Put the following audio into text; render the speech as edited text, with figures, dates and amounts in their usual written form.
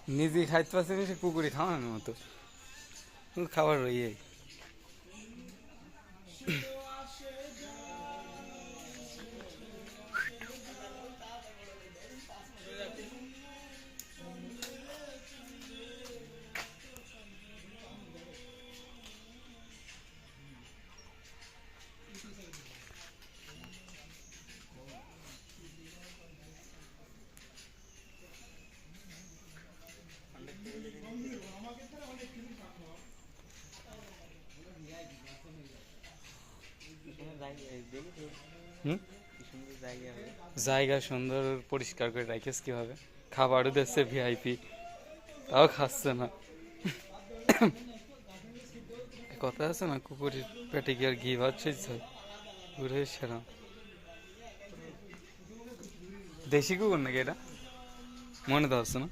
নিজে খাইতে পারছে না, সে কুকুরে খাওয়ানোর মতো খাবার রইয়ে। হুম, জায়গা সুন্দর পরিষ্কার করে রাখিস কিভাবে? খাবারও দিচ্ছে ভিআইপি, তাও খাচ্ছে না। কথা আছে না, কুকুরের পেটে কি আর ঘি ভাত সইছে? ঘুরে সেরাম দেশি কুকুর নাকি এটা, মনে তো হচ্ছে না।